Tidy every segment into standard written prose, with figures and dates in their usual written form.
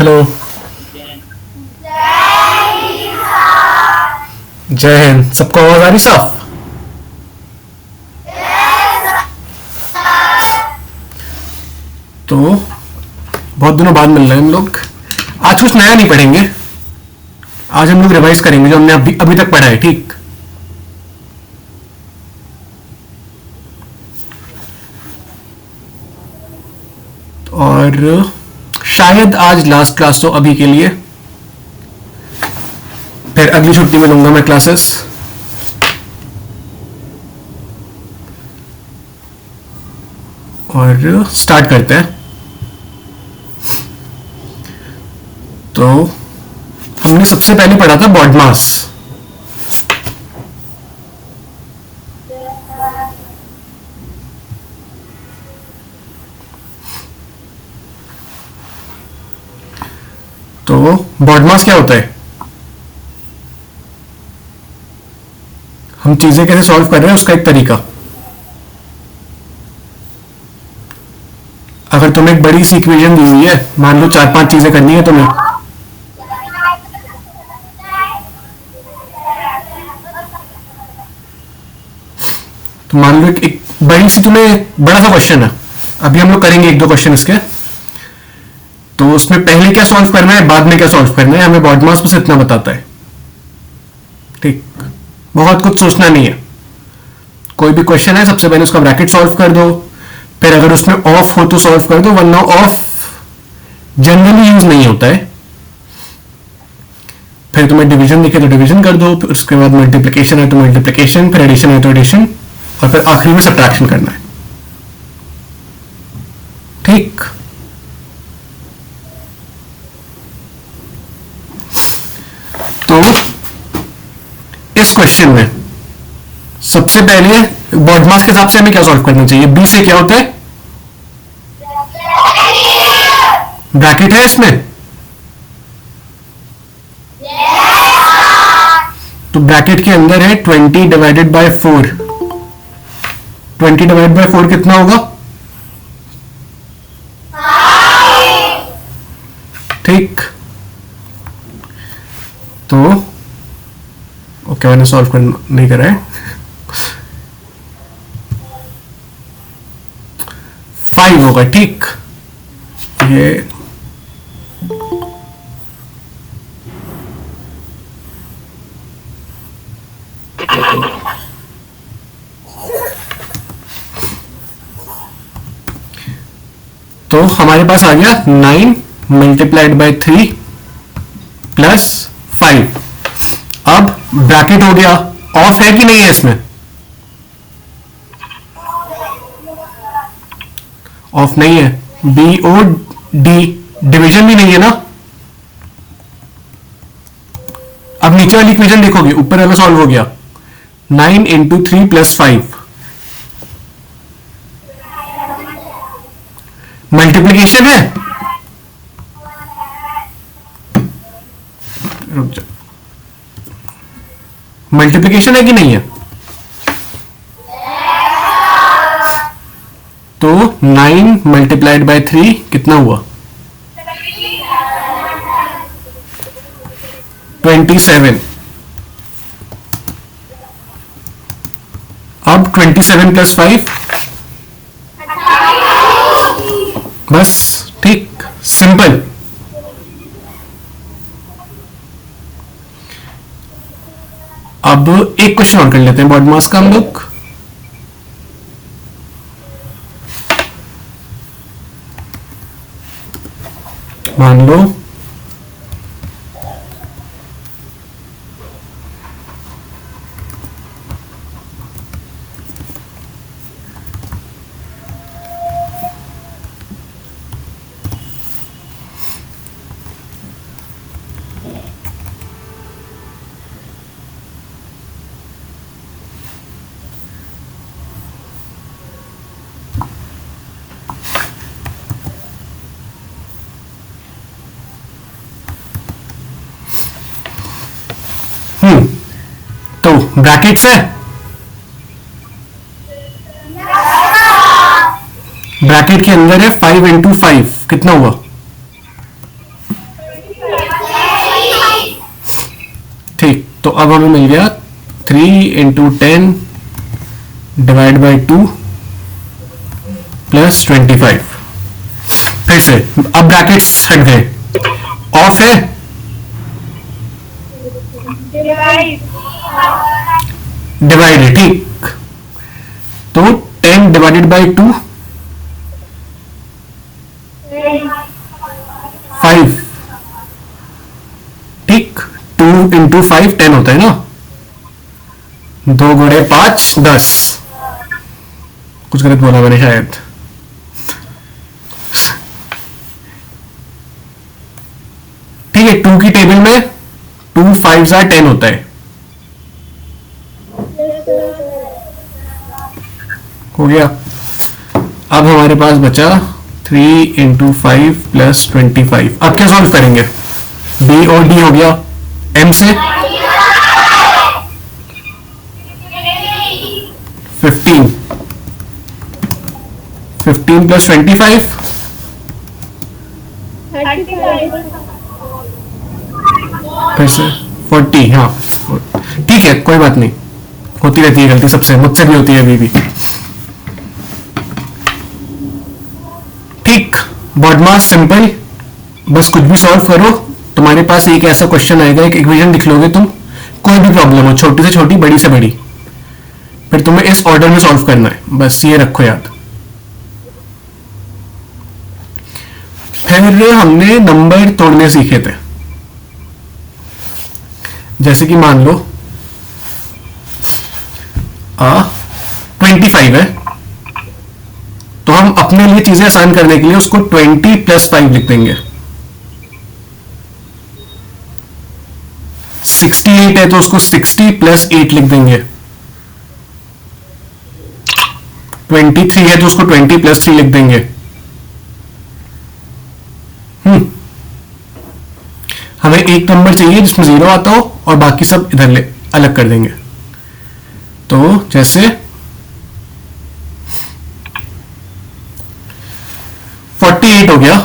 Hello. जय हिंद। सबको आवाज आ रही साफ? तो बहुत दिनों बाद मिल रहे हैं हम लोग। आज कुछ नया नहीं पढ़ेंगे, आज हम लोग रिवाइज करेंगे जो हमने अभी अभी तक पढ़ा है। ठीक, और शायद आज लास्ट क्लास तो अभी के लिए, फिर अगली छुट्टी में लूंगा मैं क्लासेस। और स्टार्ट करते हैं। तो हमने सबसे पहले पढ़ा था बॉडमास। तो बॉडमास क्या होता है, हम चीजें कैसे सॉल्व कर रहे हैं उसका एक तरीका। अगर तुम्हें एक बड़ी सी इक्वेशन दी हुई है, मान लो 4-5 चीजें करनी है तुम्हें, तो मान लो एक बड़ी सी तुम्हें बड़ा सा क्वेश्चन है, अभी हम लोग करेंगे 1-2 क्वेश्चन इसके। तो उसमें पहले क्या सॉल्व करना है, बाद में क्या सॉल्व करना है, हमें बॉडमास बस इतना बताता है। ठीक, बहुत कुछ सोचना नहीं है। कोई भी क्वेश्चन है, सबसे पहले उसका ब्रैकेट सॉल्व कर दो, फिर अगर उसमें ऑफ हो तो सॉल्व कर दो, वरना ऑफ जनरली यूज नहीं होता है। फिर तुम्हें डिवीजन दिखे तो डिवीजन कर दो, फिर उसके बाद मल्टीप्लिकेशन है तो मल्टीप्लिकेशन, फिर एडिशन है तो एडिशन, और फिर आखिरी में सब्ट्रैक्शन करना है। ठीक, तो इस क्वेश्चन में सबसे पहले बॉडमास के हिसाब से हमें क्या सॉल्व करना चाहिए। बी से क्या होता है, ब्रैकेट है इसमें, तो ब्रैकेट के अंदर है 20 डिवाइडेड बाय 4। 20 डिवाइड बाय 4 कितना होगा, ठीक। तो ओके, मैंने सॉल्व कर नहीं करा है। 5 होगा, ठीक। ये तो हमारे पास आ गया 9 मल्टीप्लाइड बाय 3 प्लस 5। अब ब्रैकेट हो गया, ऑफ है कि नहीं है इसमें, ऑफ नहीं है। बी ओ डी, डिवीजन भी नहीं है ना। अब नीचे वाली इक्वेशन देखोगे, ऊपर वाला सॉल्व हो गया। 9 इंटू 3 प्लस 5, मल्टीप्लीकेशन है, रुक जा, मल्टीप्लीकेशन है कि नहीं है। तो 9 मल्टीप्लाइड बाय 3 कितना हुआ, 27। अब 27 प्लस 5, बस, ठीक, सिंपल। अब एक क्वेश्चन और कर लेते हैं बॉडमास का हम लोग। मान लो तो ब्रैकेट्स है, ब्रैकेट के अंदर है 5 इंटू 5 कितना हुआ, अब हमें मिल गया 3 × 10 डिवाइड बाई 2 प्लस 25। फिर से अब ब्रैकेट्स हट गए, ऑफ है, डिवाइड है, ठीक। तो 10 डिवाइडेड बाई 2 5, ठीक। 2 × 5 10 होता है ना, 2 गुणे 5 10। कुछ गलत बोला मैंने शायद। ठीक है, 2 की टेबल में 2 5 10 होता है। हो गया। अब हमारे पास बचा 3 × 5 प्लस 25। अब क्या सॉल्व करेंगे? बी और डी हो गया, एम से 15 प्लस 25 फिर से 40। हाँ ठीक है, कोई बात नहीं, होती रहती है गलती सबसे, मुझसे भी होती है अभी भी। ठीक, बॉडमास सिंपल, बस कुछ भी सॉल्व करो। तुम्हारे पास एक ऐसा क्वेश्चन आएगा, एक इक्वेशन लिख लोगे तुम, कोई भी प्रॉब्लम हो, छोटी से छोटी बड़ी से बड़ी, फिर तुम्हें इस ऑर्डर में सॉल्व करना है, बस ये रखो याद। फिर हमने नंबर तोड़ने सीखे थे, जैसे कि मान लो 25 है, तो हम अपने लिए चीजें आसान करने के लिए उसको 20 + 5 लिख देंगे। 68 है तो उसको 60 + 8 लिख देंगे। 23 है तो उसको 20 + 3 लिख देंगे। हमें एक नंबर चाहिए जिसमें 0 आता हो और बाकी सब इधर ले अलग कर देंगे। तो जैसे 48 हो गया।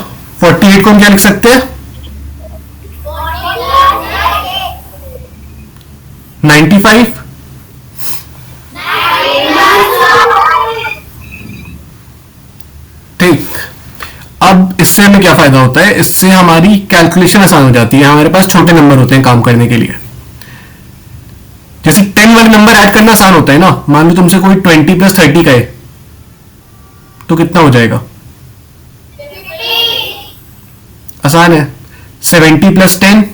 48 को हम क्या लिख सकते हैं? 95। ठीक, अब इससे हमें क्या फायदा होता है? इससे हमारी कैलकुलेशन आसान हो जाती है, हमारे पास छोटे नंबर होते हैं काम करने के लिए। जैसे 10 वाले नंबर ऐड करना आसान होता है ना, मान लो तुमसे कोई 20 + 30 का है, तो कितना हो जाएगा? आसान है। 70 + 10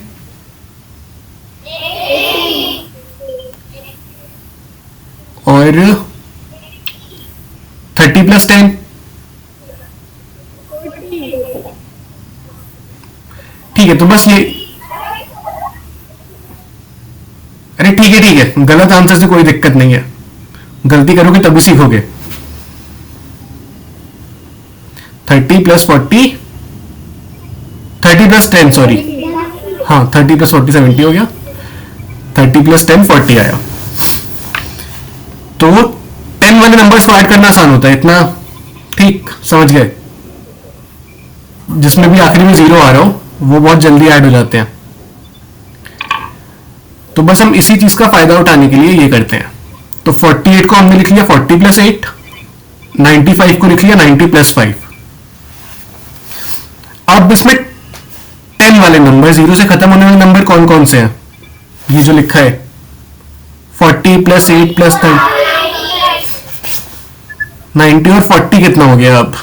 और 30 + 10 ठीक है। तो बस ये, अरे ठीक है ठीक है, गलत आंसर से कोई दिक्कत नहीं है, गलती करोगे तभी सीखोगे। 30 + 40 30 + 10 सॉरी, हाँ 30 + 40 70 हो गया, 30 + 10 40 आया। तो 10 वाले नंबर्स को ऐड करना आसान होता है इतना, ठीक समझ गए। जिसमें भी आखिरी में 0 आ रहा हो वो बहुत जल्दी ऐड हो जाते हैं। तो बस हम इसी चीज का फायदा उठाने के लिए ये करते हैं। तो 48 को हमने लिख लिया 40 + 8, 95 को लिख लिया 90 + 5। अब इसमें 10 वाले नंबर, 0 से खत्म होने वाले नंबर कौन कौन से हैं? ये जो लिखा है 40 + 8 + 30, 90 और 40 कितना हो गया? अब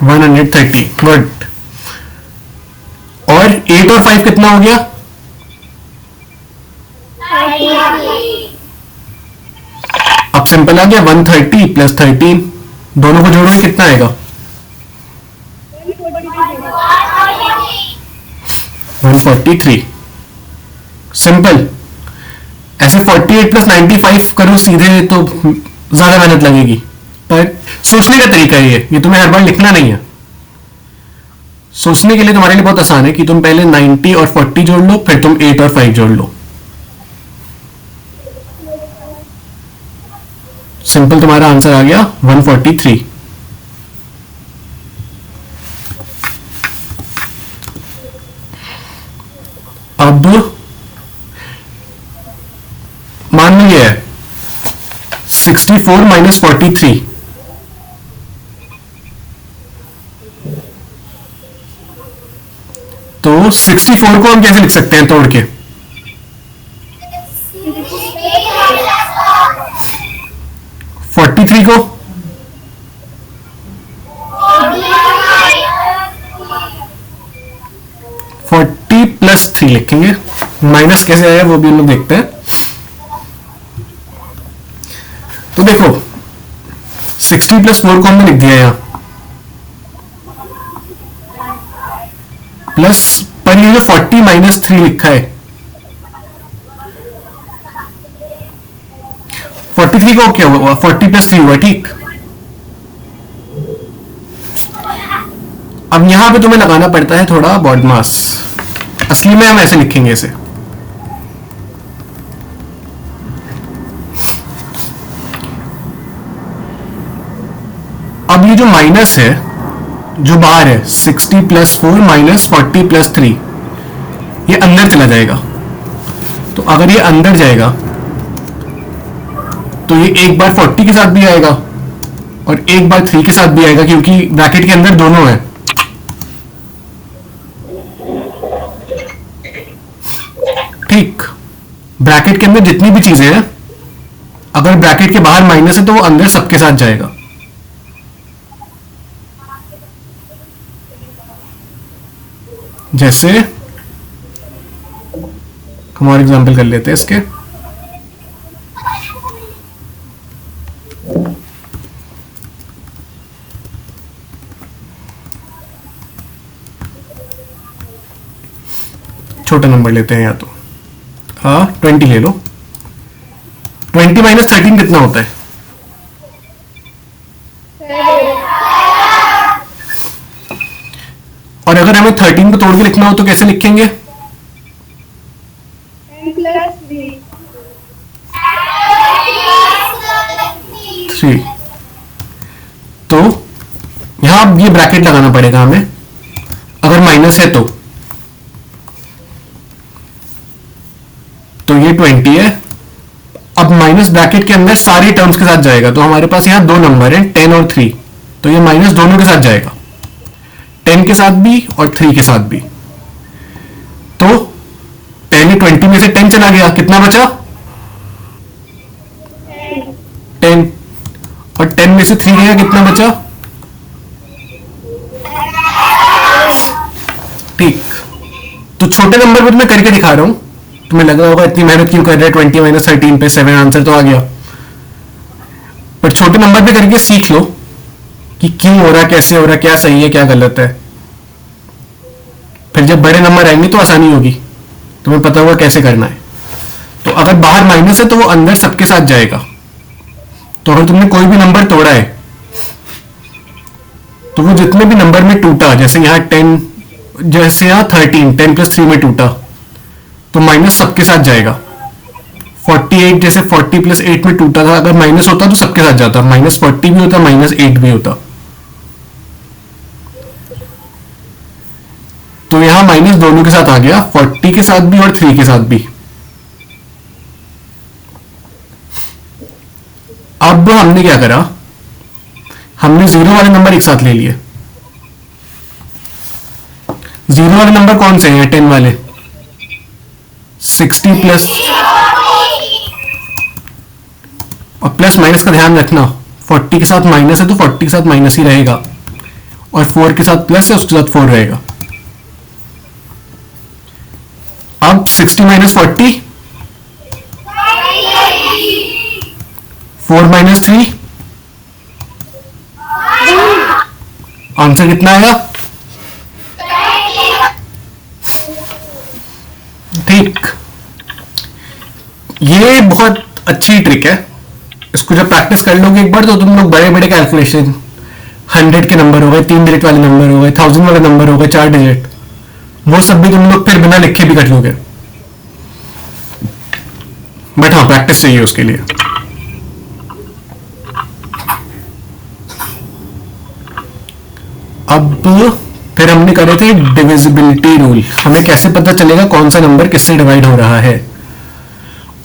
130, गुड। और 8 और 5 कितना हो गया? अब सिंपल आ गया, 130 + 13, दोनों को जोड़ोगे कितना आएगा? 143। सिंपल। ऐसे 48 + 95 करो सीधे तो ज्यादा मेहनत लगेगी, पर सोचने का तरीका ये तुम्हें हर बार लिखना नहीं है। सोचने के लिए तुम्हारे लिए बहुत आसान है कि तुम पहले 90 और 40 जोड़ लो, फिर तुम 8 और 5 जोड़ लो। सिंपल, तुम्हारा आंसर आ गया 143। 64 माइनस 43, तो 64 को हम कैसे लिख सकते हैं तोड़ के? 43 को 40 प्लस 3 लिखेंगे। माइनस कैसे आया वो भी हम लोग देखते हैं। तो देखो 60 प्लस 4 को हमने लिख दिया यहां, प्लस पर ये जो 40 माइनस 3 लिखा है, 43 को क्या हुआ? 40 प्लस 3 हुआ, ठीक। अब यहां पे तुम्हें लगाना पड़ता है थोड़ा बॉडमास। असली में हम ऐसे लिखेंगे इसे, अब ये जो माइनस है जो बाहर है 60 प्लस 4 माइनस 40 प्लस 3, ये अंदर चला जाएगा। तो अगर ये अंदर जाएगा तो ये एक बार 40 के साथ भी आएगा और एक बार 3 के साथ भी आएगा, क्योंकि ब्रैकेट के अंदर दोनों है। ठीक, ब्रैकेट के अंदर जितनी भी चीजें हैं, अगर ब्रैकेट के बाहर माइनस है तो वो अंदर सबके साथ जाएगा। जैसे हम और एग्जाम्पल कर लेते हैं इसके। छोटा नंबर लेते हैं, या तो 20 ले लो। 20 माइनस 13 कितना होता है? और अगर हमें 13 को तोड़ के लिखना हो तो कैसे लिखेंगे? 3। तो यहां ये ब्रैकेट लगाना पड़ेगा हमें, अगर माइनस है तो ये 20 है। अब माइनस ब्रैकेट के अंदर सारी टर्म्स के साथ जाएगा, तो हमारे पास यहां दो नंबर हैं 10 और 3, तो ये माइनस दोनों के साथ जाएगा, 10 के साथ भी और 3 के साथ भी। तो पहले 20 में से 10 चला गया, कितना बचा? 10। और 10 में से 3 गया, कितना बचा? ठीक। तो छोटे नंबर पर मैं करके दिखा रहा हूं, तुम्हें लग रहा होगा इतनी मेहनत क्यों कर रहे हैं, 20 माइनस 13 पे 7 आंसर तो आ गया। पर छोटे नंबर पे करके सीख लो कि क्यों हो रहा, कैसे हो रहा, क्या सही है क्या गलत है। फिर जब बड़े नंबर आएंगे तो आसानी होगी, तुम्हें पता होगा कैसे करना है। तो अगर बाहर माइनस है तो वो अंदर सबके साथ जाएगा। तो अगर तुमने कोई भी नंबर तोड़ा है तो वो जितने भी नंबर में टूटा, जैसे यहां 10, जैसे यहां 13, 10 प्लस 3 में टूटा, तो माइनस सबके साथ जाएगा। 48 जैसे 40 प्लस 8 में टूटा था, अगर माइनस होता तो सबके साथ जाता, माइनस 40 भी होता, माइनस 8 भी होता। तो यहां माइनस दोनों के साथ आ गया, 40 के साथ भी और 3 के साथ भी। अब हमने क्या करा, हमने जीरो वाले नंबर एक साथ ले लिए। जीरो वाले नंबर कौन से हैं? 10 वाले। 60 प्लस और प्लस माइनस का ध्यान रखना, 40 के साथ माइनस है तो 40 के साथ माइनस ही रहेगा, और 4 के साथ प्लस है उसके साथ 4 रहेगा। अब 60 माइनस 40, 4 माइनस 3, आंसर कितना आएगा? ठीक। ये बहुत अच्छी ट्रिक है, इसको जब प्रैक्टिस कर लोगे एक बार तो तुम लोग बड़े बड़े कैलकुलेशन, 100 के नंबर हो गए, 3 डिजिट वाले नंबर हो गए, 1000 वाले नंबर हो गए 4 डिजिट, वो सब भी तुम लोग फिर बिना लिखे भी कर लोगे। बट हाँ, प्रैक्टिस चाहिए उसके लिए। अब फिर हमने करे थे डिविजिबिलिटी रूल। हमें कैसे पता चलेगा कौन सा नंबर किससे डिवाइड हो रहा है?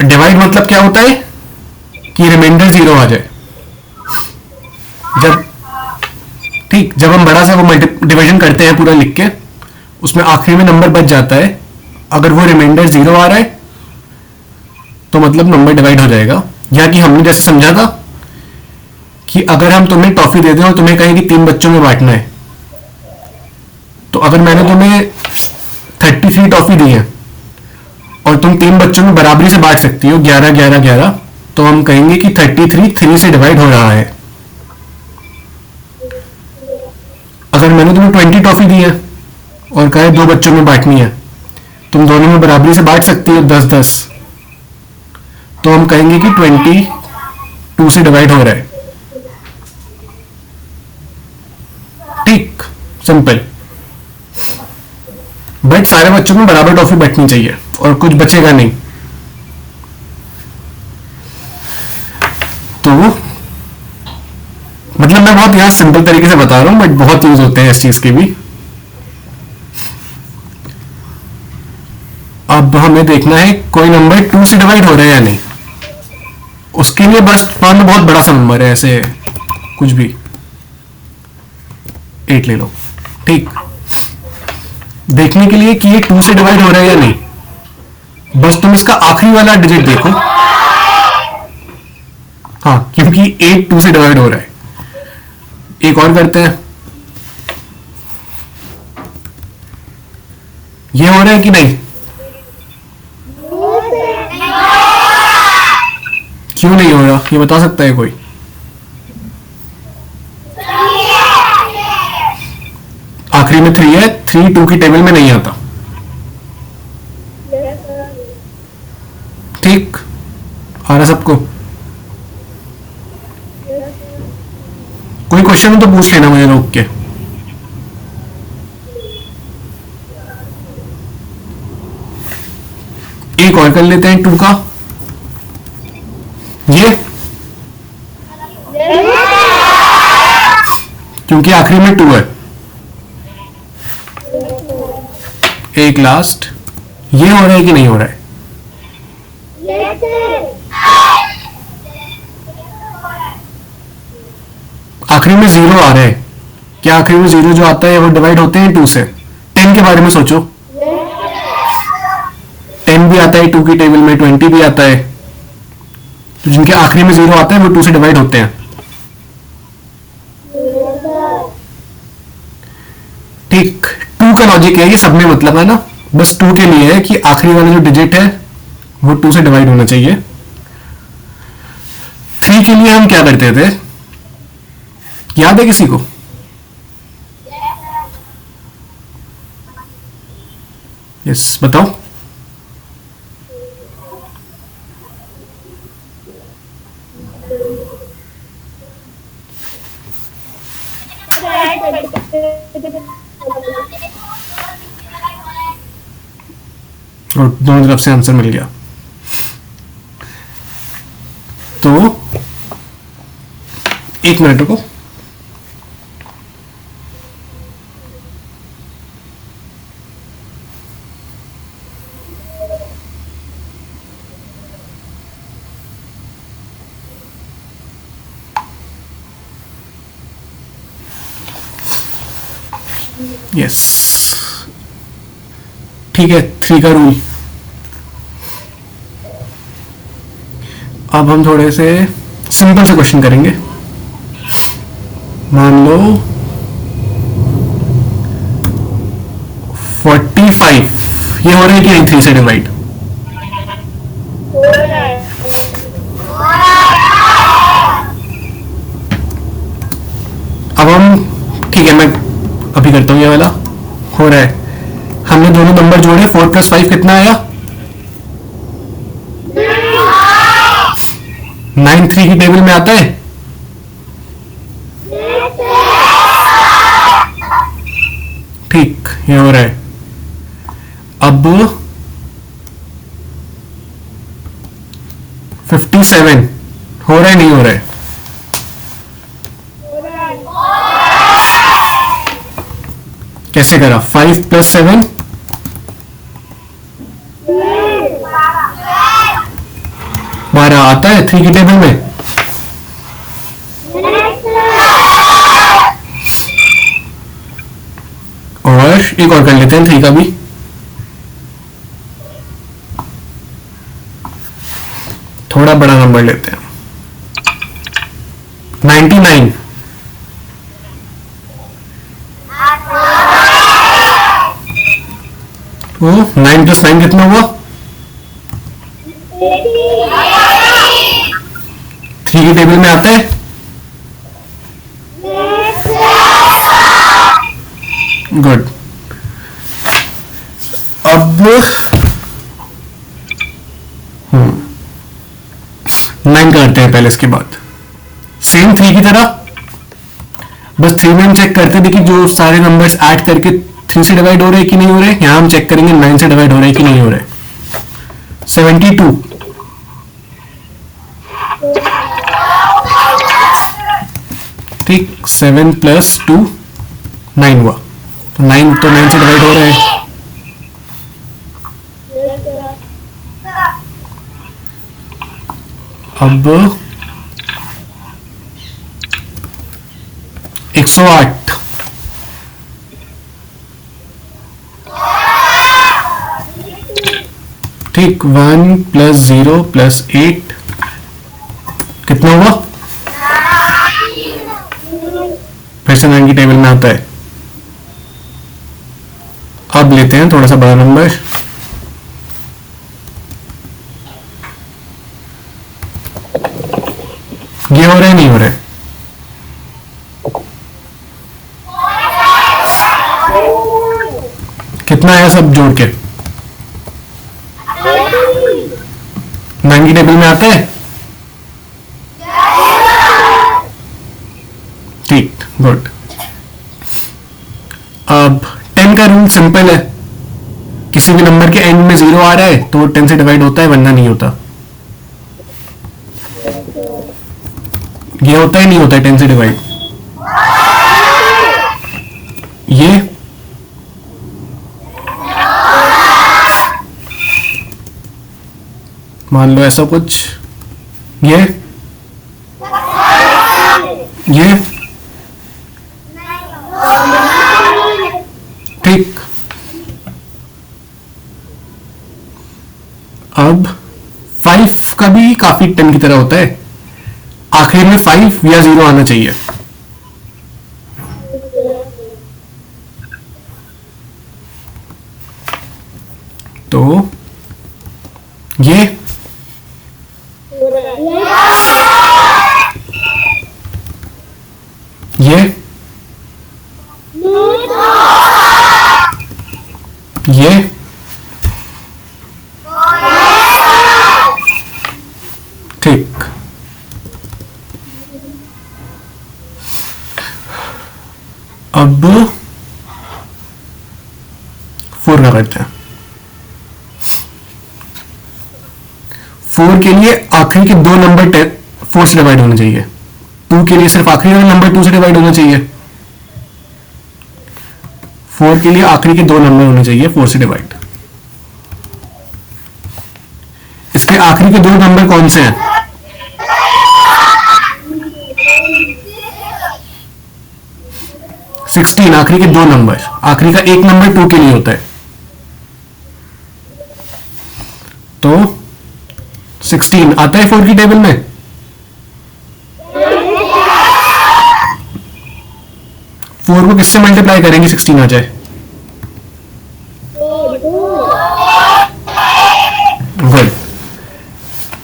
डिवाइड मतलब क्या होता है? कि रिमाइंडर 0 आ जाए। जब ठीक जब हम बड़ा सा वो डिवीजन करते हैं पूरा लिख के, उसमें आखिरी में नंबर बच जाता है, अगर वो रिमाइंडर 0 आ रहा है तो मतलब नंबर डिवाइड हो जाएगा। या कि हमने जैसे समझा था कि अगर हम तुम्हें टॉफी दे दें और तुम्हें कहें कि 3 बच्चों में बांटना है, तो अगर मैंने तुम्हें 33 टॉफी दी है और तुम 3 बच्चों में बराबरी से बांट सकती हो 11 11 11, तो हम कहेंगे कि 33 3 से डिवाइड हो रहा है। अगर मैंने तुम्हें 20 टॉफी दी है और कहे 2 बच्चों में बांटनी है, तुम दोनों में बराबरी से बांट सकती हो 10 10, तो हम कहेंगे कि 20 2 से डिवाइड हो रहा है। ठीक, सिंपल। बट सारे बच्चों में बराबर टॉफी बांटनी चाहिए और कुछ बचेगा नहीं। तो मतलब मैं बहुत यहां सिंपल तरीके से बता रहा हूं, बट बहुत यूज होते हैं इस चीज के भी। अब हमें देखना है कोई नंबर 2 से डिवाइड हो रहा है या नहीं। उसके लिए बस मान लो बहुत बड़ा सा नंबर है, ऐसे कुछ भी 8 ले लो। ठीक, देखने के लिए कि ये 2 से डिवाइड हो रहा है या नहीं, बस तुम इसका आखिरी वाला डिजिट देखो। हाँ, क्योंकि 8 2 से डिवाइड हो रहा है। एक और करते हैं, ये हो रहा है कि नहीं? क्यों नहीं हो रहा, ये बता सकता है कोई? आखिरी में 3 है, 3 2 की टेबल में नहीं आता। ठीक, आ रहा सबको? कोई क्वेश्चन तो पूछ लेना मुझे रोक के। एक और कर लेते हैं 2 का। ये क्योंकि आखिरी में 2 है। एक लास्ट, ये हो रहा है कि नहीं हो रहा है? आखिरी में 0 आ रहा है। क्या आखिरी में 0 जो आता है वो डिवाइड होते हैं 2 से? 10 के बारे में सोचो, 10 भी आता है 2 की टेबल में, 20 भी आता है। तो जिनके आखिरी में 0 आता है वो 2 से डिवाइड होते हैं। ठीक, 2 का लॉजिक है ये, सब में मतलब है ना, बस 2 के लिए है कि आखिरी वाला जो डिजिट है वो 2 से डिवाइड होना चाहिए। 3 के लिए हम क्या करते थे, याद है किसी को? यस, बताओ। और दोनों तरफ से आंसर मिल गया। तो एक मिनट रुको। यस, ठीक है, 3 का रूल। अब हम थोड़े से सिंपल से क्वेश्चन करेंगे। मान लो 45, ये हो रहा है कि नहीं 3 से डिवाइड? अब हम, ठीक है, मैं अभी करता हूं ये वाला। हो रहा है, हमने दोनों नंबर जोड़े, 4 + 5 कितना आया? 9 3 की टेबल में आता है। ठीक, ये हो रहा है। अब 57 हो रहा है, नहीं हो रहा है? कैसे करा? 5 + 7 12 हमारा आता है 3 की टेबल में? और एक और कर लेते हैं 3 का भी। थोड़ा बड़ा नंबर लेते हैं, 99। वो 9 + 9 कितना हुआ? 3 की टेबल में आता है। गुड। अब 9 करते हैं पहले, इसके बाद सेम 3 की तरह, बस 3 में हम चेक करते हैं देखिए जो सारे नंबर्स ऐड करके 3 से डिवाइड हो रहे हैं कि नहीं हो रहे। यहां हम चेक करेंगे 9 से डिवाइड हो रहे हैं कि नहीं हो रहे। 72, ठीक, 7 + 2 9 हुआ। तो 9 तो 9 से डिवाइड हो रहे हैं। अब 108, ठीक, 1 + 0 + 8 कितना हुआ? फिर से 9 की टेबल में आता है। अब लेते हैं थोड़ा सा बड़ा नंबर, ये हो रहा है नहीं हो रहा है? कितना है सब जोड़ के? 9 की टेबल में आता है, ठीक, गुड। अब 10 का रूल सिंपल है, किसी भी नंबर के एंड में 0 आ रहा है तो वो 10 से डिवाइड होता है, वरना नहीं होता। ये होता है नहीं होता है 10 से डिवाइड? ये मान लो ऐसा कुछ, ये ठीक। अब 5 का भी काफी 10 की तरह होता है, आखिर में 5 या 0 आना चाहिए। तो ये ठीक। अब 4 का करते हैं। 4 के लिए आखिरी के 2 नंबर 4 से डिवाइड होने चाहिए। 2 के लिए सिर्फ आखिरी वाला नंबर 2 से डिवाइड होना चाहिए। 4 के लिए आखिरी के 2 नंबर होने चाहिए 4 से डिवाइड। इसके आखिरी के 2 नंबर कौन से हैं? 16, आखिरी के 2 नंबर। आखिरी का 1 नंबर 2 के लिए होता है, तो 16 आता है 4 की टेबल में। फोर को किससे मल्टीप्लाई करेंगे 16 आ जाए? गुड।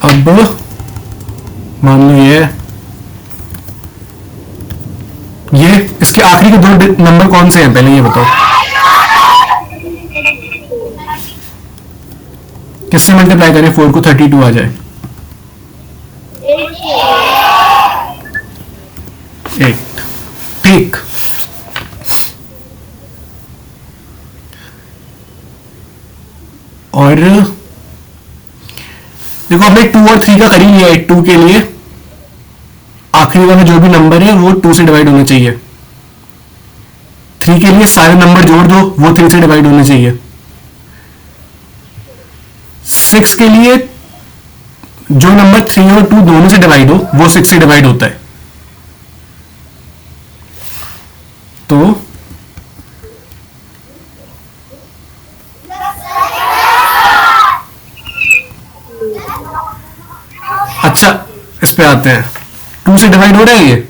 अब मान लो ये इसके आखिरी के 2 नंबर कौन से हैं पहले ये बताओ। किससे मल्टीप्लाई करें 4 को? 32 आ जाए। 8, ठीक। और देखो हमने 2 और 3 का कर ही लिया है। 2 के लिए आखिरी वाला जो भी नंबर है वो 2 से डिवाइड होना चाहिए। 3 के लिए सारे नंबर जोड़ दो, वो 3 से डिवाइड होने चाहिए। 6 के लिए जो नंबर 3 और 2 दोनों से डिवाइड हो वो 6 से डिवाइड होता है। तो अच्छा, इस पे आते हैं। 2 से डिवाइड हो रहा है ये,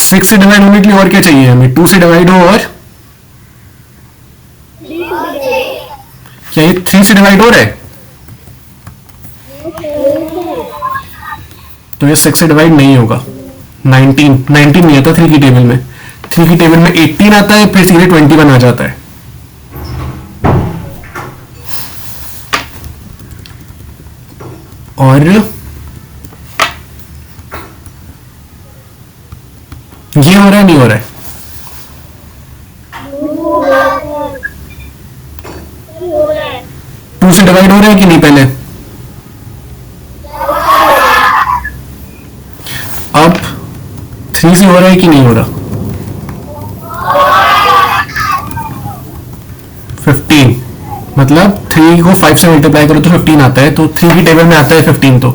6 से डिवाइड होने के लिए और क्या चाहिए हमें? 2 से डिवाइड हो, और क्या ये 3 से डिवाइड हो रहा है? तो ये 6 से डिवाइड नहीं होगा। 19 नहीं आता 3 की टेबल में। 3 की टेबल में 18 आता है, फिर सीधे 21 आ जाता है। और ये हो रहा है, नहीं हो रहा है? टू से डिवाइड हो रहा है कि नहीं पहले? अब 3 से हो रहा है कि नहीं हो रहा? 15, मतलब 3 को 5 से मल्टीप्लाई करो तो 15 आता है, तो 3 की टेबल में आता है 15। तो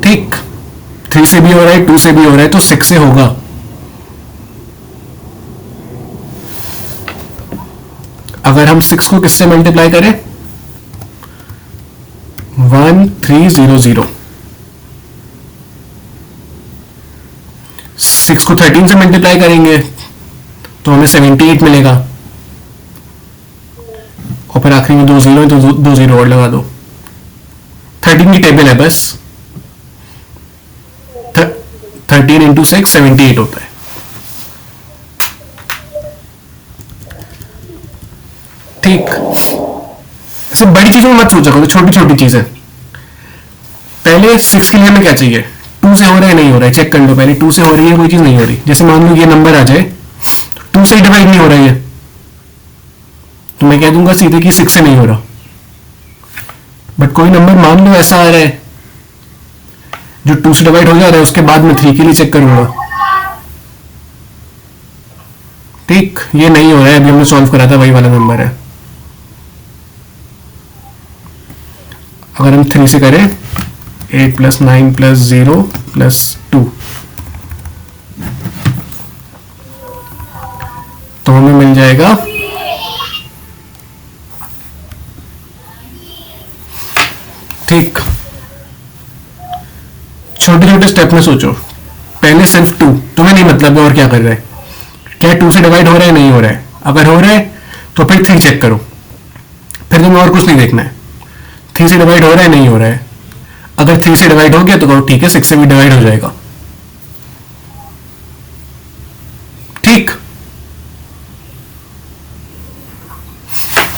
ठीक, 3 से भी हो रहा है, 2 से भी हो रहा है, तो 6 से होगा। अगर हम 6 को किससे मल्टीप्लाई करें? 1300। 6 को 13 से मल्टीप्लाई करेंगे तो हमें 78 मिलेगा, और फिर आखिरी में 2 जीरो है तो 2 जीरो और लगा दो। 13 की टेबल है बस। 13 इंटू 6 78 होता है। ठीक, ऐसे बड़ी चीजों में मत सोचा करो, छोटी छोटी चीजें। पहले 6 के लिए हमें क्या चाहिए? 2 से हो रहा है नहीं हो रहा है, चेक कर लो पहले। 2 से हो रही है कोई चीज, नहीं हो रही। जैसे मान लो ये नंबर आ जाए, 2 से डिवाइड नहीं हो रहा है, तो मैं कह दूंगा सीधे कि 6 से नहीं हो रहा। बट कोई नंबर मान लो ऐसा आ रहा है जो 2 से डिवाइड हो जा रहा है, उसके बाद में 3 के लिए चेक करूंगा। ठीक, ये नहीं हो रहा है, अभी हमने सॉल्व करा था, वही वाला नंबर है। अगर हम 3 से करें 8 + 9 + 0 + 2, तो हमें मिल जाएगा ठीक। छोटे छोटे स्टेप में सोचो। पहले सिर्फ 2, तुम्हें नहीं मतलब है और क्या कर रहा है, क्या 2 से डिवाइड हो रहा है नहीं हो रहा है? अगर हो रहा है तो फिर 3 चेक करो, फिर तुम्हें और कुछ नहीं देखना है। 3 से डिवाइड हो रहा है नहीं हो रहा है? अगर 3 से डिवाइड हो गया तो कहो ठीक है, 6 से भी डिवाइड हो जाएगा। ठीक,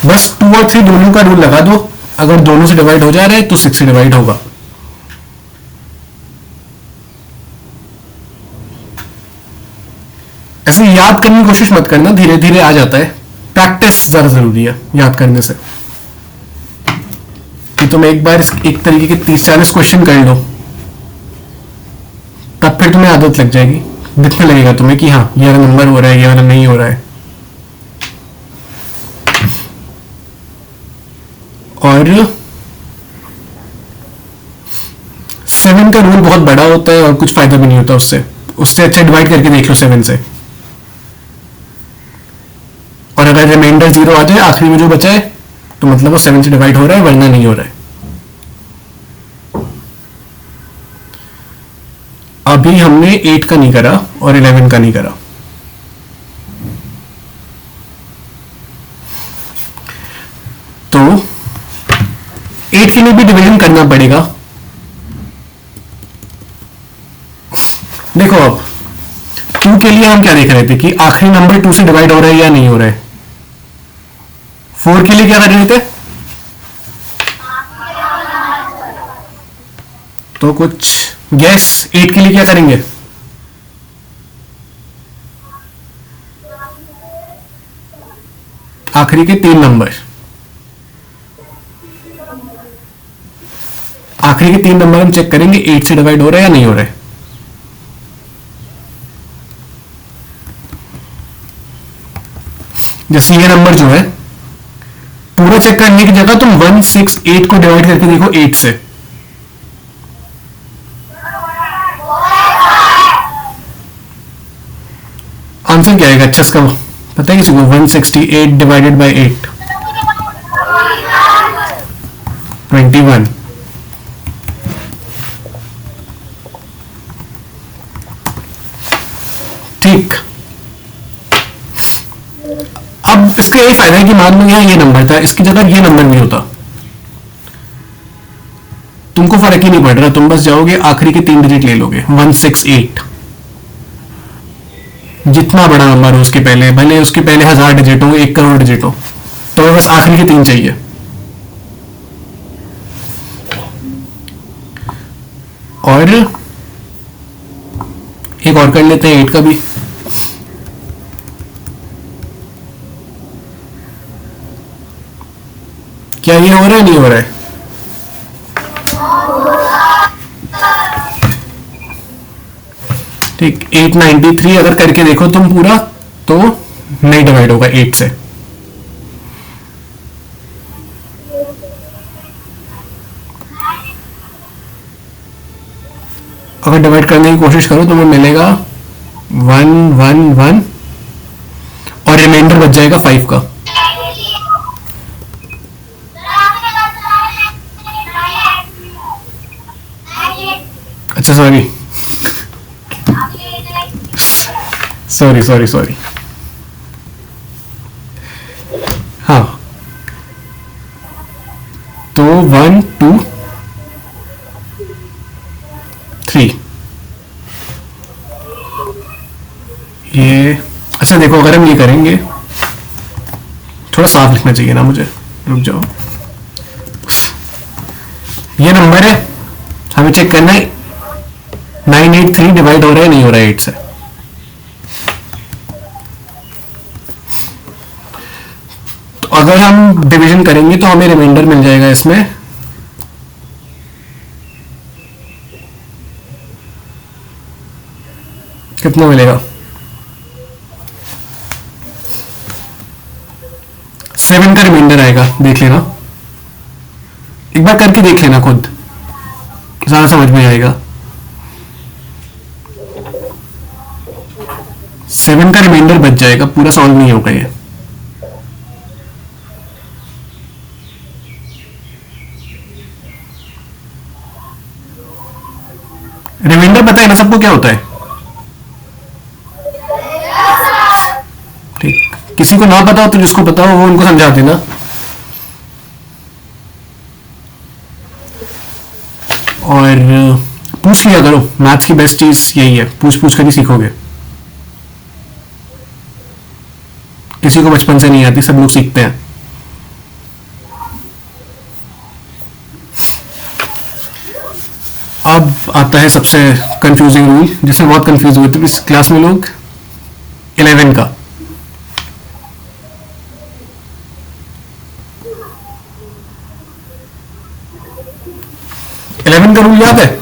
बस 2 और 3 दोनों का रूल लगा दो। अगर दोनों से डिवाइड हो जा रहा है तो 6 से डिवाइड होगा। ऐसे याद करने की कोशिश मत करना, धीरे धीरे आ जाता है। प्रैक्टिस ज्यादा जरूरी है याद करने से। कि तुम एक बार एक तरीके के 30-40 क्वेश्चन कर लो, तब फिर तुम्हें आदत लग जाएगी, दिखने लगेगा तुम्हें कि हाँ ये वाला नंबर हो रहा है, ये वाला नहीं हो रहा है। और 7 का रूल बहुत बड़ा होता है और कुछ फायदा भी नहीं होता उससे। उससे अच्छा डिवाइड करके देख लो 7 से, और अगर रिमाइंडर 0 आ जाए आखिरी में जो बचा है, तो मतलब वो 7 से डिवाइड हो रहा है, वरना नहीं हो रहा है। अभी हमने 8 का नहीं करा और 11 का नहीं करा। तो 8 के लिए भी डिवीजन करना पड़ेगा। देखो अब Q के लिए हम क्या देख रहे थे कि आखिरी नंबर 2 से डिवाइड हो रहा है या नहीं हो रहा है। 4 के लिए क्या कर रहे थे? तो कुछ गैस 8 के लिए क्या करेंगे? आखिरी के 3 नंबर, आखिरी के 3 नंबर हम चेक करेंगे 8 से डिवाइड हो रहा है या नहीं हो रहा है। जैसे ये नंबर जो है, पूरा चेक करने की जगह तुम 168 को डिवाइड करके देखो 8 से। आंसर क्या आएगा? अच्छा, इसका पता है किसी को? 168 डिवाइडेड बाई 8, 21। ठीक। अब इसका यही फायदा है कि मान लो यहाँ ये नंबर था, इसकी जगह ये नंबर नहीं होता, तुमको फर्क ही नहीं पड़ रहा, तुम बस जाओगे आखिरी के 3 डिजिट ले लोगे, 168। जितना बड़ा नंबर हो उसके पहले, भले उसके पहले 1000 डिजिट हो, 1 करोड़ डिजिट हो, तो बस आखिरी के 3 चाहिए। और एक और कर लेते हैं 8 का भी। क्या ये हो रहा है? नहीं हो रहा है? ठीक, 893 अगर करके देखो तुम पूरा, तो नहीं डिवाइड होगा 8 से। अगर डिवाइड करने की कोशिश करो तो वो मिलेगा 111 और रिमाइंडर बच जाएगा 5 का। अच्छा, सॉरी सॉरी सॉरी सॉरी। हाँ, तो 1 2 3 ये। अच्छा देखो, अगर हम ये करेंगे, थोड़ा साफ लिखना चाहिए ना मुझे, रुक जाओ। ये नंबर है, हमें चेक करना है 983 डिवाइड हो रहा है नहीं हो रहा है 8 से। तो अगर हम डिवीजन करेंगे तो हमें रिमाइंडर मिल जाएगा इसमें, कितना मिलेगा? 7 का रिमाइंडर आएगा, देख लेना, एक बार करके देख लेना खुद, सारा समझ में आएगा। 7 का रिमाइंडर बच जाएगा, पूरा सॉल्व नहीं होगा ये। रिमाइंडर पता है ना सबको क्या होता है? ठीक, किसी को ना पता हो तो जिसको पता हो वो उनको समझा देना। और पूछ लिया करो, मैथ्स की बेस्ट चीज यही है, पूछ पूछ कर ही सीखोगे। किसी को बचपन से नहीं आती, सब लोग सीखते हैं। अब आता है सबसे कंफ्यूजिंग रूल, जिसमें बहुत कंफ्यूज हुए थे इस क्लास में लोग, 11 का। इलेवन का रूल याद है?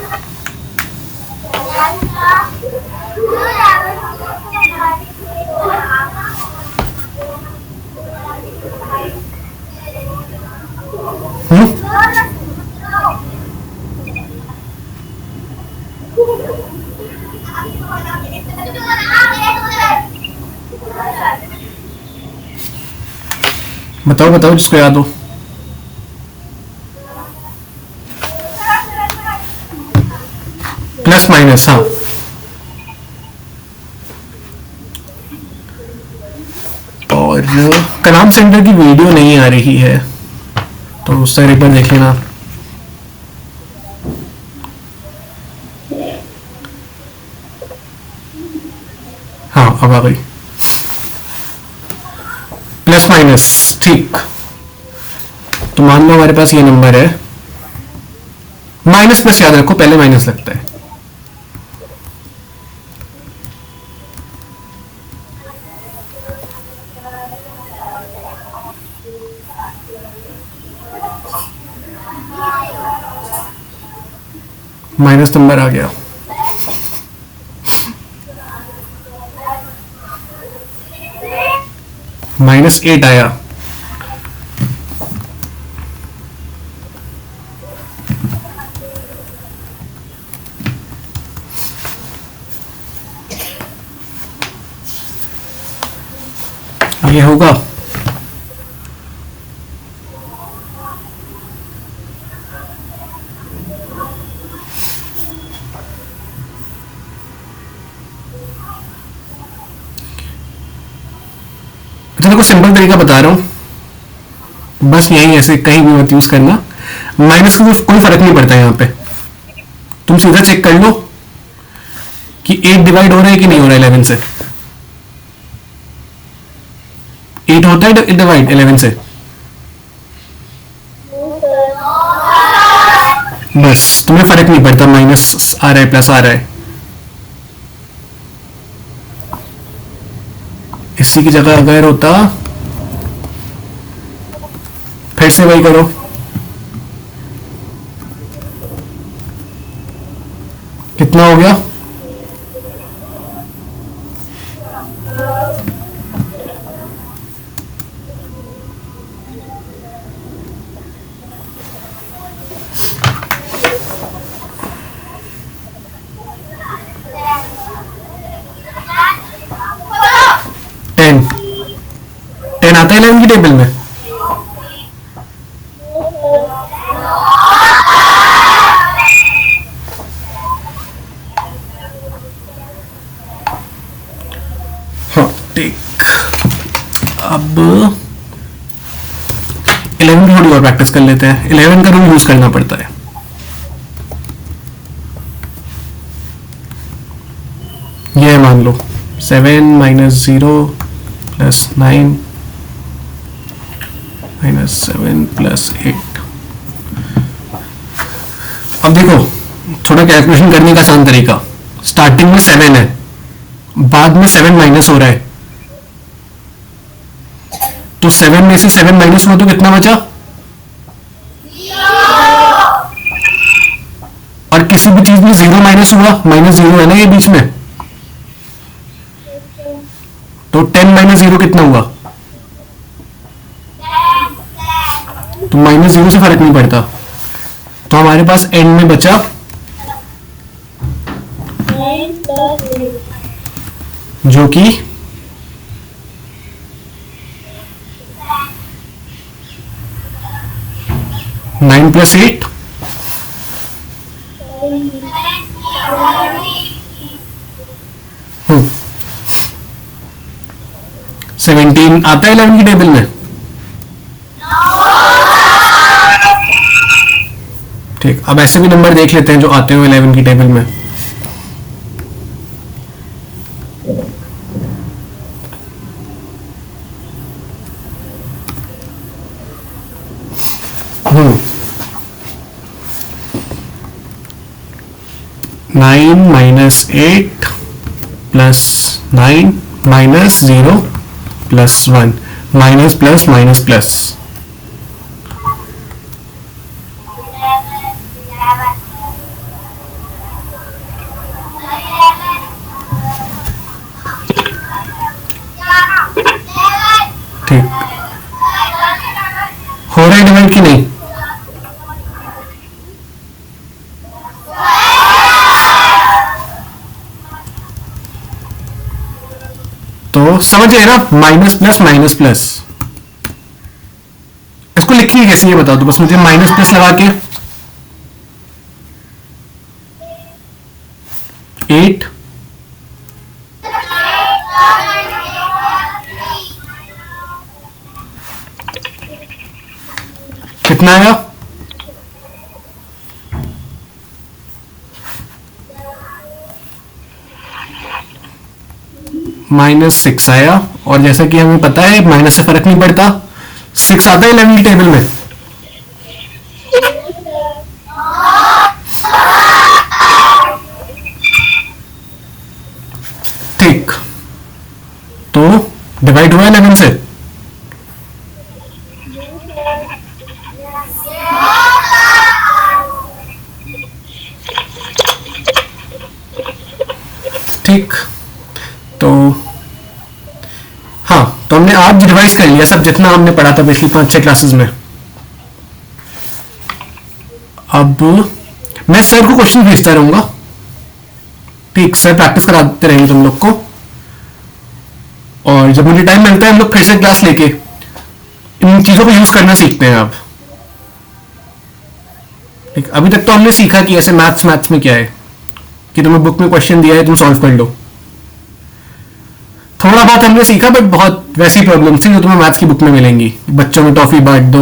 बताओ बताओ जिसको याद हो। प्लस माइनस, हाँ। और कलाम सेंटर की वीडियो नहीं आ रही है तो उससे एक बार देख लेना। हाँ, अब आ गई। प्लस माइनस, ठीक। तो मान लो हमारे पास ये नंबर है, माइनस प्लस याद रखो, पहले माइनस लगता है। माइनस नंबर आ गया। -8 आया। ये होगा देखो, सिंपल तरीका बता रहा हूं, बस यही, ऐसे कहीं भी मत यूज करना। माइनस का कोई फर्क नहीं पड़ता यहाँ पे, तुम सीधा चेक कर लो कि 8 डिवाइड हो रहा है कि नहीं हो रहा है 11 से। 8 होता है डिवाइड 11 से, बस तुम्हें फर्क नहीं पड़ता माइनस आ रहा है प्लस आ रहा है। इसी की जगह अगर होता, फिर से वही करो, कितना हो गया? टेन आता है 11 की टेबल में। हाँ ठीक, अब 11 की थोड़ी और प्रैक्टिस कर लेते हैं। 11 का रूल यूज करना पड़ता है। ये मान लो 7 माइनस 0 प्लस 9 -7 प्लस 8। अब देखो, थोड़ा कैलकुलेशन करने का आसान तरीका, स्टार्टिंग में 7 है, बाद में 7 माइनस हो रहा है, तो 7 में से 7 माइनस हुआ तो कितना बचा? और किसी भी चीज में 0 माइनस हुआ, -0 है ना ये बीच में, तो 10 माइनस 0 कितना हुआ? तो -0 से फर्क नहीं पड़ता, तो हमारे पास एंड में बचा 9 जो कि 9 प्लस 8 17 आता है 11 की टेबल में। ठीक, अब ऐसे भी नंबर देख लेते हैं जो आते हो 11 की टेबल में। Nine minus 8 plus 9 minus 0 plus 1, minus plus minus plus, ठीक हो रहा है डिवाइड कि नहीं? तो समझ गए ना, माइनस प्लस माइनस प्लस। इसको लिखिए कैसे ये बताओ तो बस मुझे, माइनस प्लस लगा के 8 कितना आया? -6 आया। और जैसा कि हमें पता है माइनस से फर्क नहीं पड़ता, 6 आता है 11 की टेबल में। ठीक, तो डिवाइड हुआ 11 से। ठीक, तो हाँ, तो तो हमने आज रिवाइज कर लिया सब जितना हमने पढ़ा था पिछली 5-6 क्लासेस में. अब मैं सर को क्वेश्चन भेजता रहूंगा. ठीक, सर प्रैक्टिस कराते रहेंगे तुम लोग को. और जब मुझे टाइम मिलता है हम लोग फिर से क्लास लेके इन चीजों को यूज करना सीखते हैं. अब ठीक, अभी तक तो हमने सीखा कि ऐसे मैथ्स में क्या है कि तुम्हें बुक में क्वेश्चन दिया है तुम सॉल्व कर लो. थोड़ा बहुत हमने सीखा बट बहुत वैसी प्रॉब्लम थी जो तुम्हें मैथ्स की बुक में मिलेंगी. बच्चों में टॉफी बांट दो,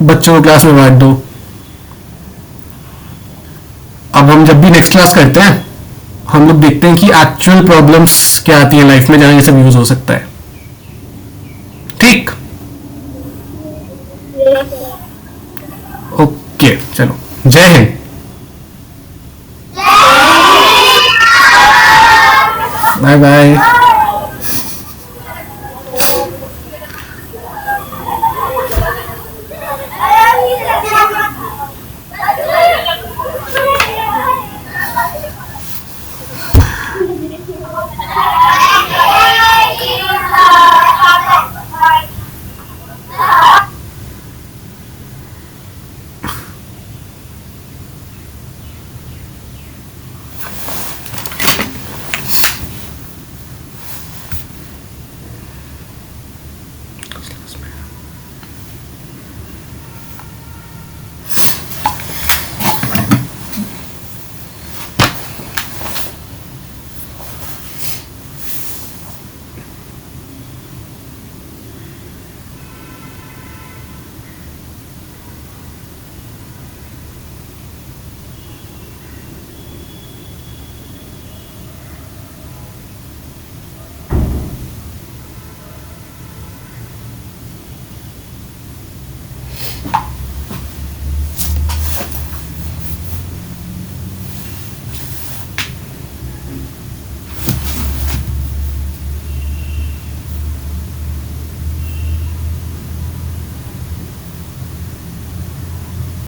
बच्चों को क्लास में बांट दो. अब हम जब भी नेक्स्ट क्लास करते हैं हम लोग देखते हैं कि एक्चुअल प्रॉब्लम्स क्या आती है लाइफ में जहां ये सब यूज हो सकता है. ठीक, ओके, चलो, जय हिंद. Bye bye.